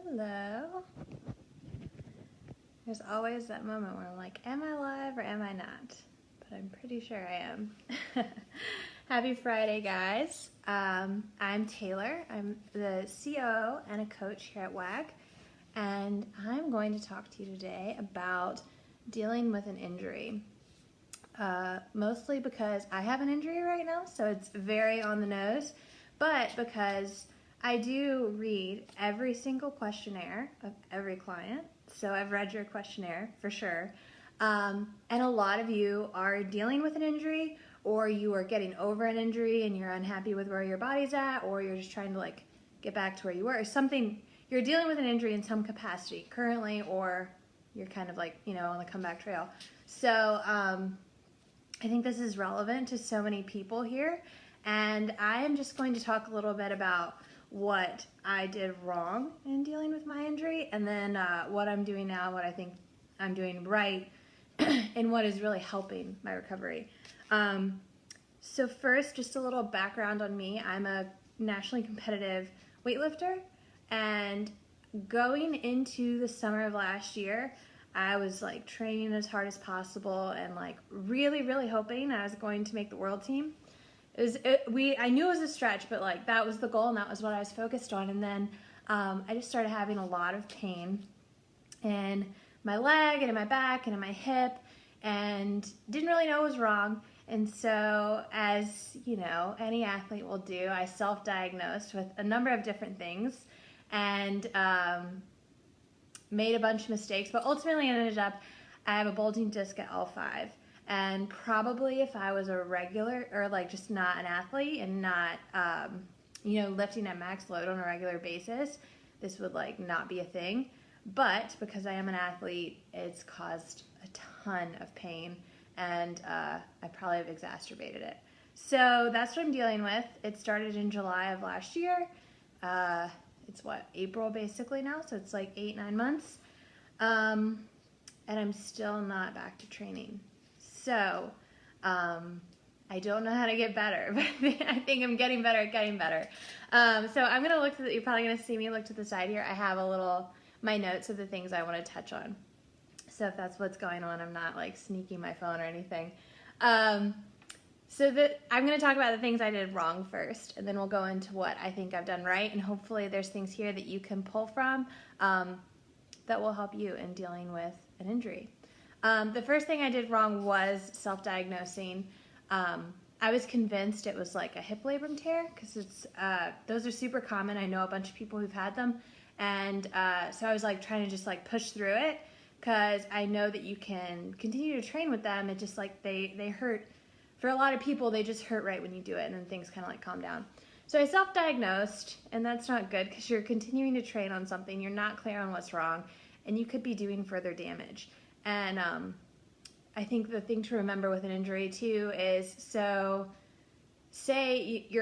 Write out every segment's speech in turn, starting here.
Hello. There's always that moment where I'm like, am I live or am I not? But I'm pretty sure I am. Happy Friday, guys. I'm Taylor. I'm the COO and a coach here at WAG, and I'm going to talk to you today about dealing with an injury. Mostly because I have an injury right now, so it's very on the nose, but because I do read every single questionnaire of every client. So I've read your questionnaire for sure. And a lot of you are dealing with an injury, or you are getting over an injury and you're unhappy with where your body's at, or you're just trying to get back to where you were, or something. You're dealing with an injury in some capacity currently, or you're kind of on the comeback trail. So I think this is relevant to so many people here, and I am just going to talk a little bit about what I did wrong in dealing with my injury, and then what I'm doing now, what I think I'm doing right, and what is really helping my recovery. So first, just a little background on me. I'm a nationally competitive weightlifter, and going into the summer of last year, I was training as hard as possible and really, really hoping I was going to make the world team. I knew it was a stretch, but that was the goal and that was what I was focused on. And then I just started having a lot of pain in my leg and in my back and in my hip, and didn't really know what was wrong. And so, as you know, any athlete will do, I self-diagnosed with a number of different things and made a bunch of mistakes, but ultimately ended up, I have a bulging disc at L5. And probably if I was a regular or just not an athlete and not, lifting at max load on a regular basis, this would not be a thing. But because I am an athlete, it's caused a ton of pain, and I probably have exacerbated it. So that's what I'm dealing with. It started in July of last year. It's April basically now, so it's 8-9 months. And I'm still not back to training. So, I don't know how to get better, but I think I'm getting better at getting better. So I'm going to look you're probably going to see me look to the side here. I have my notes of the things I want to touch on. So if that's what's going on, I'm not sneaking my phone or anything. I'm going to talk about the things I did wrong first, and then we'll go into what I think I've done right, and hopefully there's things here that you can pull from that will help you in dealing with an injury. The first thing I did wrong was self-diagnosing. I was convinced it was a hip labrum tear, because those are super common. I know a bunch of people who've had them, and so I was trying to just push through it, because I know that you can continue to train with them. It just they hurt. For a lot of people, they just hurt right when you do it, and then things kind of calm down. So I self-diagnosed, and that's not good, because you're continuing to train on something. You're not clear on what's wrong, and you could be doing further damage. And I think the thing to remember with an injury too is, so say you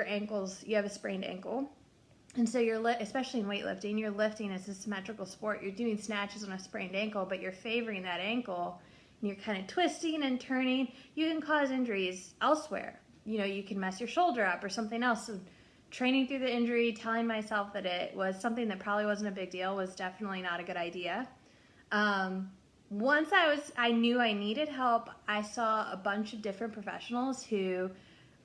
have a sprained ankle, and so especially in weightlifting, you're lifting as a symmetrical sport. You're doing snatches on a sprained ankle, but you're favoring that ankle, and you're kind of twisting and turning. You can cause injuries elsewhere. You can mess your shoulder up or something else. So training through the injury, telling myself that it was something that probably wasn't a big deal, was definitely not a good idea. Once I knew I needed help, I saw a bunch of different professionals who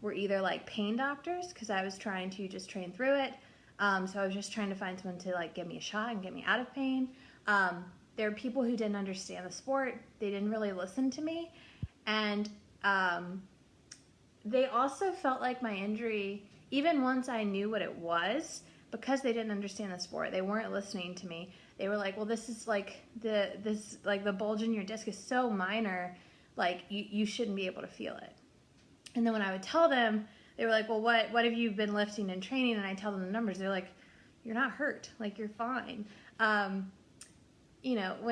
were either pain doctors, because I was trying to just train through it. So I was just trying to find someone to give me a shot and get me out of pain. There were people who didn't understand the sport. They didn't really listen to me. And they also felt like my injury, even once I knew what it was, because they didn't understand the sport, they weren't listening to me. They were well, this is the bulge in your disc is so minor, you shouldn't be able to feel it. And then when I would tell them, they were well, what have you been lifting and training? And I tell them the numbers. They're you're not hurt. You're fine. When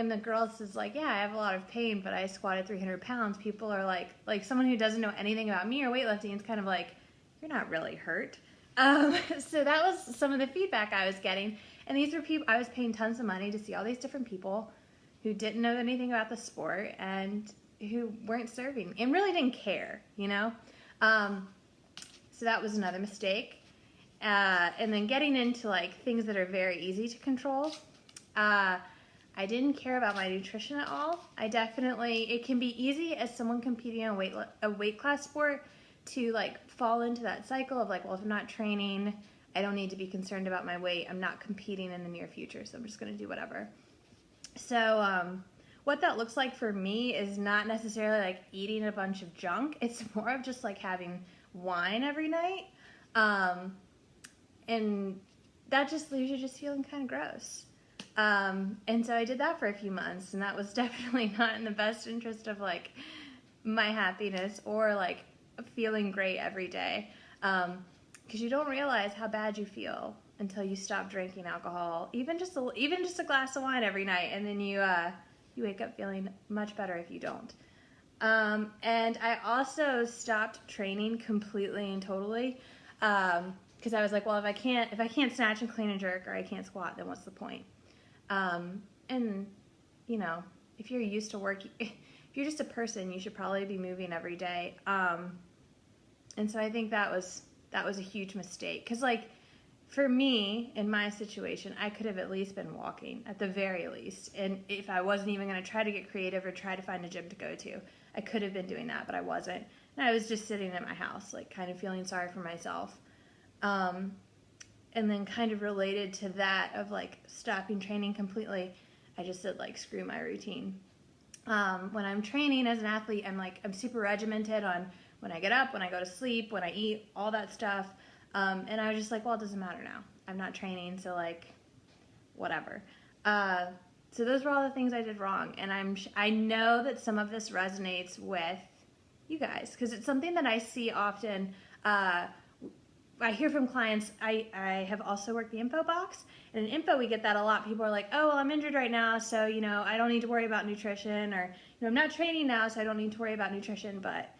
the girl says yeah, I have a lot of pain, but I squatted 300 pounds, people are like someone who doesn't know anything about me or weightlifting, it's kind of you're not really hurt. So that was some of the feedback I was getting. And these were people, I was paying tons of money to see all these different people who didn't know anything about the sport and who weren't serving and really didn't care, So that was another mistake. And then getting into things that are very easy to control. I didn't care about my nutrition at all. It can be easy as someone competing in a weight class sport to like fall into that cycle of like, well, if I'm not training, I don't need to be concerned about my weight. I'm not competing in the near future, so I'm just going to do whatever. So what that looks like for me is not necessarily like eating a bunch of junk. It's more of just like having wine every night. And that just leaves you just feeling kind of gross. And so I did that for a few months, and that was definitely not in the best interest of like my happiness or like feeling great every day. Because you don't realize how bad you feel until you stop drinking alcohol, even just a glass of wine every night, and then you wake up feeling much better if you don't. And I also stopped training completely and totally, because I was like, well, if I can't snatch and clean and jerk, or I can't squat, then what's the point? And you know, if you're used to work, if you're just a person, you should probably be moving every day. And so I think that was a huge mistake, because like for me in my situation, I could have at least been walking at the very least, and if I wasn't even going to try to get creative or try to find a gym to go to, I could have been doing that, but I wasn't, and I was just sitting in my house like kind of feeling sorry for myself. And then kind of related to that of like stopping training completely, I just said like screw my routine. When I'm training as an athlete, I'm super regimented on when I get up, when I go to sleep, when I eat, all that stuff. And I was just like, well, it doesn't matter now. I'm not training, so like, whatever. So those were all the things I did wrong. And I know that some of this resonates with you guys, because it's something that I see often. I hear from clients. I have also worked the info box, and in info we get that a lot. People are like, oh, well, I'm injured right now, so you know I don't need to worry about nutrition, or you know I'm not training now, so I don't need to worry about nutrition. But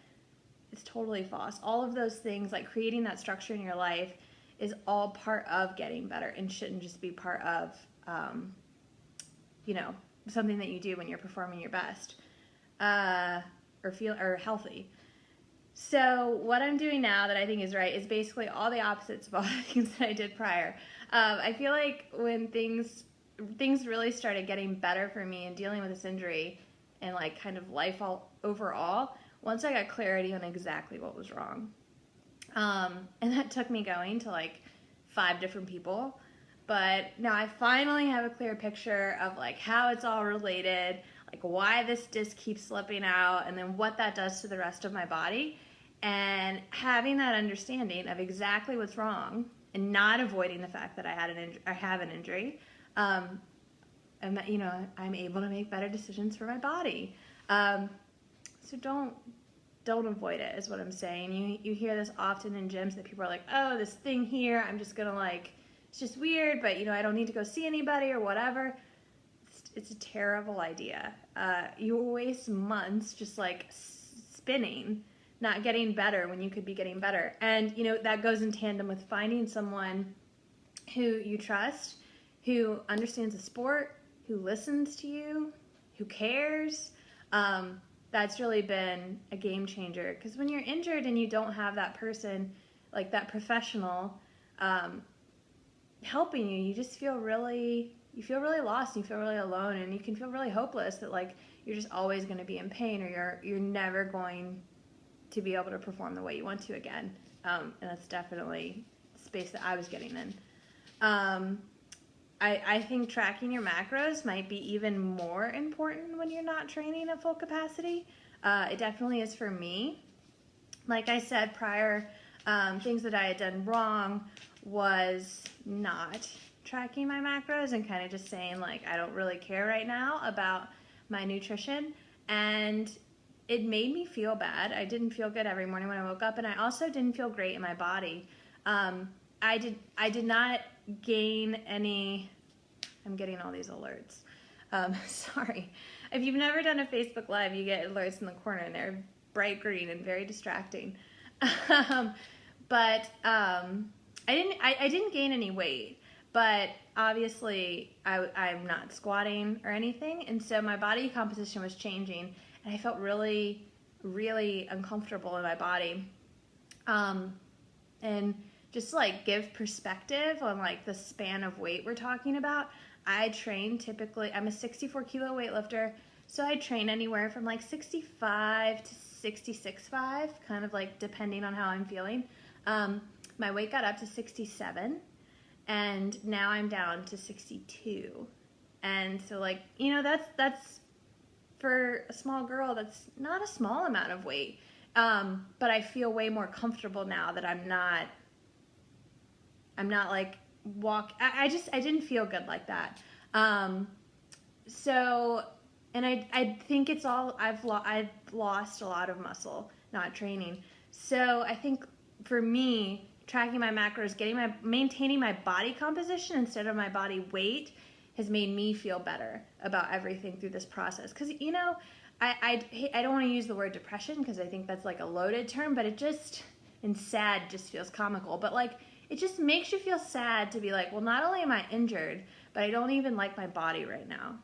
it's totally false. All of those things, like creating that structure in your life, is all part of getting better and shouldn't just be part of you know, something that you do when you're performing your best or healthy. So what I'm doing now that I think is right is basically all the opposites of all the things that I did prior. I feel like when things really started getting better for me and dealing with this injury and like kind of life overall, once I got clarity on exactly what was wrong. And that took me going to like 5 different people. But now I finally have a clear picture of like how it's all related, like why this disc keeps slipping out, and then what that does to the rest of my body. And having that understanding of exactly what's wrong and not avoiding the fact that I have an injury, and that, you know, I'm able to make better decisions for my body. So don't avoid it is what I'm saying. You hear this often in gyms that people are like, oh, this thing here, I'm just gonna like, it's just weird, but you know, I don't need to go see anybody or whatever. It's a terrible idea. You waste months just like spinning, not getting better when you could be getting better. And you know, that goes in tandem with finding someone who you trust, who understands the sport, who listens to you, who cares. That's really been a game changer, because when you're injured and you don't have that person, like that professional, helping you, you just feel really lost, and you feel really alone, and you can feel really hopeless that like you're just always going to be in pain, or you're never going to be able to perform the way you want to again. And that's definitely the space that I was getting in. I think tracking your macros might be even more important when you're not training at full capacity. It definitely is for me. Like I said prior, things that I had done wrong was not tracking my macros and kind of just saying like, I don't really care right now about my nutrition. And it made me feel bad. I didn't feel good every morning when I woke up, and I also didn't feel great in my body. I did not gain any. I'm getting all these alerts. Sorry. If you've never done a Facebook Live, you get alerts in the corner, and they're bright green and very distracting. But I didn't gain any weight, but obviously I'm not squatting or anything, and so my body composition was changing, and I felt really, really uncomfortable in my body. And just to like give perspective on like the span of weight we're talking about, I train typically, I'm a 64 kilo weightlifter, so I train anywhere from like 65 to 66.5, kind of like depending on how I'm feeling. My weight got up to 67, and now I'm down to 62. And so, like, you know, that's for a small girl, that's not a small amount of weight. But I feel way more comfortable now that I'm not like I didn't feel good like that. So, and I think it's all, I've lost a lot of muscle not training. So I think for me, tracking my macros, maintaining my body composition instead of my body weight has made me feel better about everything through this process. Because, you know, I don't want to use the word depression because I think that's like a loaded term, but it just, and sad just feels comical. But like, it just makes you feel sad to be like, well, not only am I injured, but I don't even like my body right now.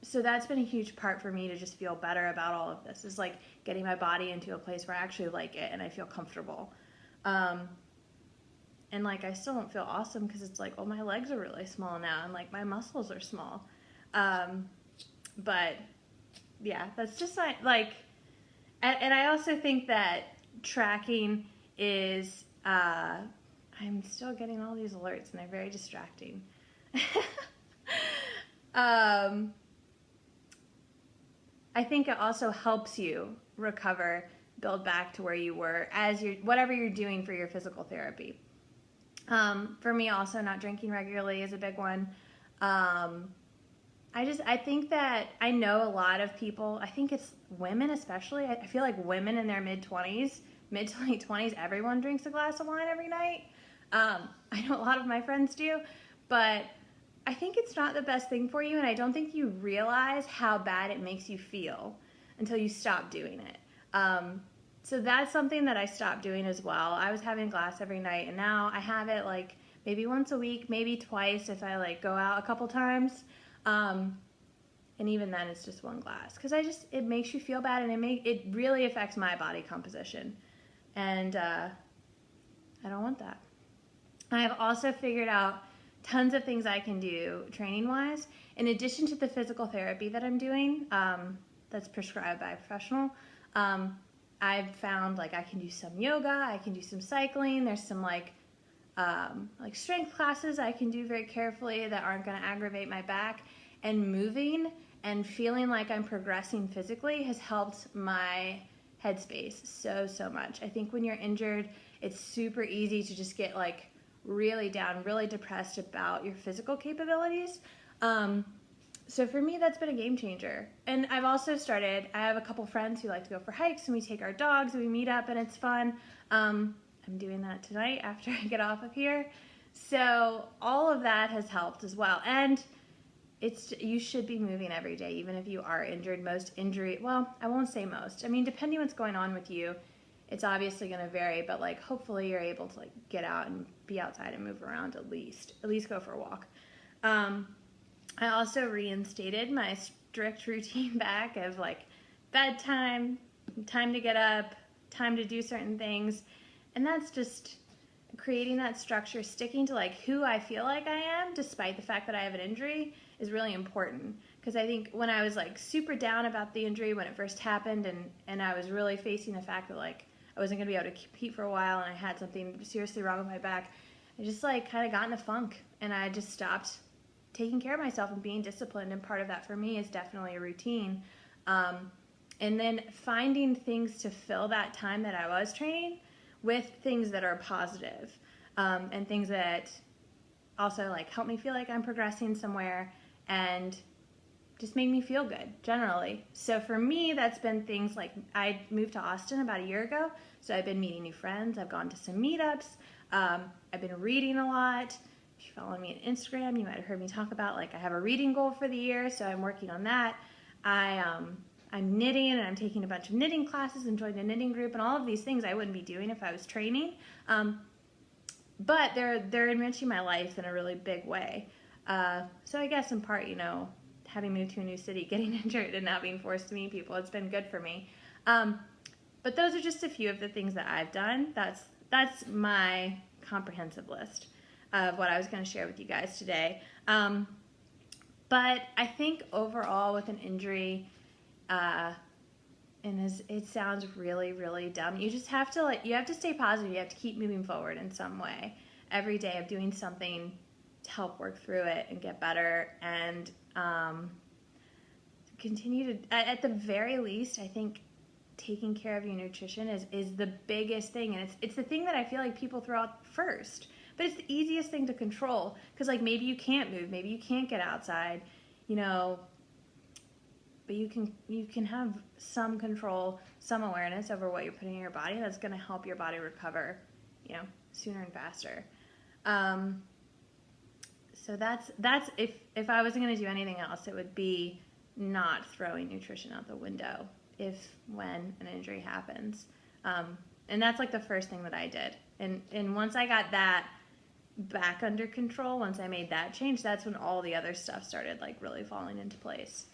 So that's been a huge part for me to just feel better about all of this, is like getting my body into a place where I actually like it and I feel comfortable. And like, I still don't feel awesome because it's like, oh, my legs are really small now and like my muscles are small. But yeah, that's just like, and I also think that tracking is, I'm still getting all these alerts and they're very distracting. I think it also helps you recover, build back to where you were as whatever you're doing for your physical therapy. For me also, not drinking regularly is a big one. I think that I know a lot of people, I think it's women especially, I feel like women in their mid to late 20s, everyone drinks a glass of wine every night. I know a lot of my friends do, but I think it's not the best thing for you, and I don't think you realize how bad it makes you feel until you stop doing it. So that's something that I stopped doing as well. I was having a glass every night, and now I have it like maybe once a week, maybe twice if I like go out a couple times. And even then it's just one glass, because it makes you feel bad, and it really affects my body composition. And I don't want that. I have also figured out tons of things I can do training-wise. In addition to the physical therapy that I'm doing, that's prescribed by a professional, I've found like I can do some yoga, I can do some cycling. There's some like strength classes I can do very carefully that aren't going to aggravate my back. And moving and feeling like I'm progressing physically has helped my headspace so much. I think when you're injured, it's super easy to just get like really down, really depressed about your physical capabilities. So for me, that's been a game changer. And I've also I have a couple friends who like to go for hikes, and we take our dogs and we meet up, and it's fun. I'm doing that tonight after I get off of here. So all of that has helped as well. And you should be moving every day, even if you are injured. Well, I won't say most. I mean, depending what's going on with you, it's obviously going to vary, but like hopefully you're able to like get out and be outside and move around at least go for a walk. I also reinstated my strict routine back of like bedtime, time to get up, time to do certain things. And that's just creating that structure, sticking to like who I feel like I am, despite the fact that I have an injury, is really important. Because I think when I was like super down about the injury when it first happened, and I was really facing the fact that like I wasn't going to be able to compete for a while, and I had something seriously wrong with my back, I just like kind of got in a funk, and I just stopped taking care of myself and being disciplined. And part of that for me is definitely a routine. And then finding things to fill that time that I was training with things that are positive, and things that also like help me feel like I'm progressing somewhere and just make me feel good generally. So for me, that's been things like I moved to Austin about a year ago, so I've been meeting new friends. I've gone to some meetups. I've been reading a lot. If you follow me on Instagram, you might have heard me talk about like I have a reading goal for the year, so I'm working on that. I'm knitting, and I'm taking a bunch of knitting classes and joined a knitting group, and all of these things I wouldn't be doing if I was training. But they're enriching my life in a really big way. So I guess in part, you know, having moved to a new city, getting injured, and now being forced to meet people, it's been good for me. But those are just a few of the things that I've done. That's my comprehensive list of what I was going to share with you guys today. But I think overall with an injury, it sounds really, really dumb. You just have to you have to stay positive. You have to keep moving forward in some way every day of doing something to help work through it and get better and continue to, at the very least, I think taking care of your nutrition is the biggest thing. And it's the thing that I feel like people throw out first. But it's the easiest thing to control because maybe you can't move, maybe you can't get outside, but you can have some control, some awareness over what you're putting in your body. That's going to help your body recover, sooner and faster. So that's if I wasn't going to do anything else, it would be not throwing nutrition out the window when an injury happens. And that's the first thing that I did. And once I got that back under control, once I made that change, that's when all the other stuff started really falling into place.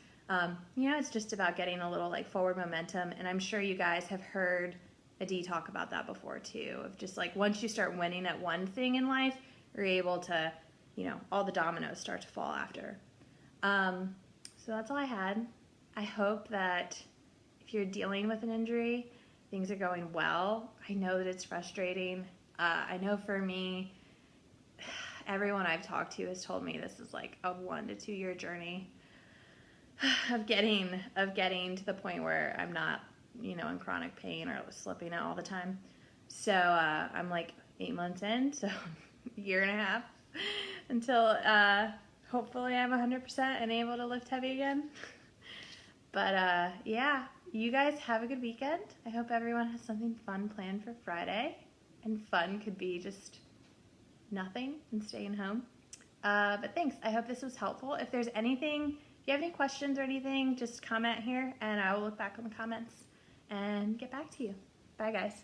It's just about getting a little forward momentum, and I'm sure you guys have heard Adi talk about that before too, of just once you start winning at one thing in life, you're able to, all the dominoes start to fall after. So that's all I had. I hope that if you're dealing with an injury, things are going well. I know that it's frustrating. I know for me, everyone I've talked to has told me this is a 1 to 2 year journey of getting to the point where I'm not, in chronic pain or slipping out all the time. So I'm 8 months in, so a year and a half until hopefully I'm 100% and able to lift heavy again. But yeah, you guys have a good weekend. I hope everyone has something fun planned for Friday. And fun could be just nothing and staying home. But thanks. I hope this was helpful. If there's anything, if you have any questions or anything, just comment here and I will look back on the comments and get back to you. Bye, guys.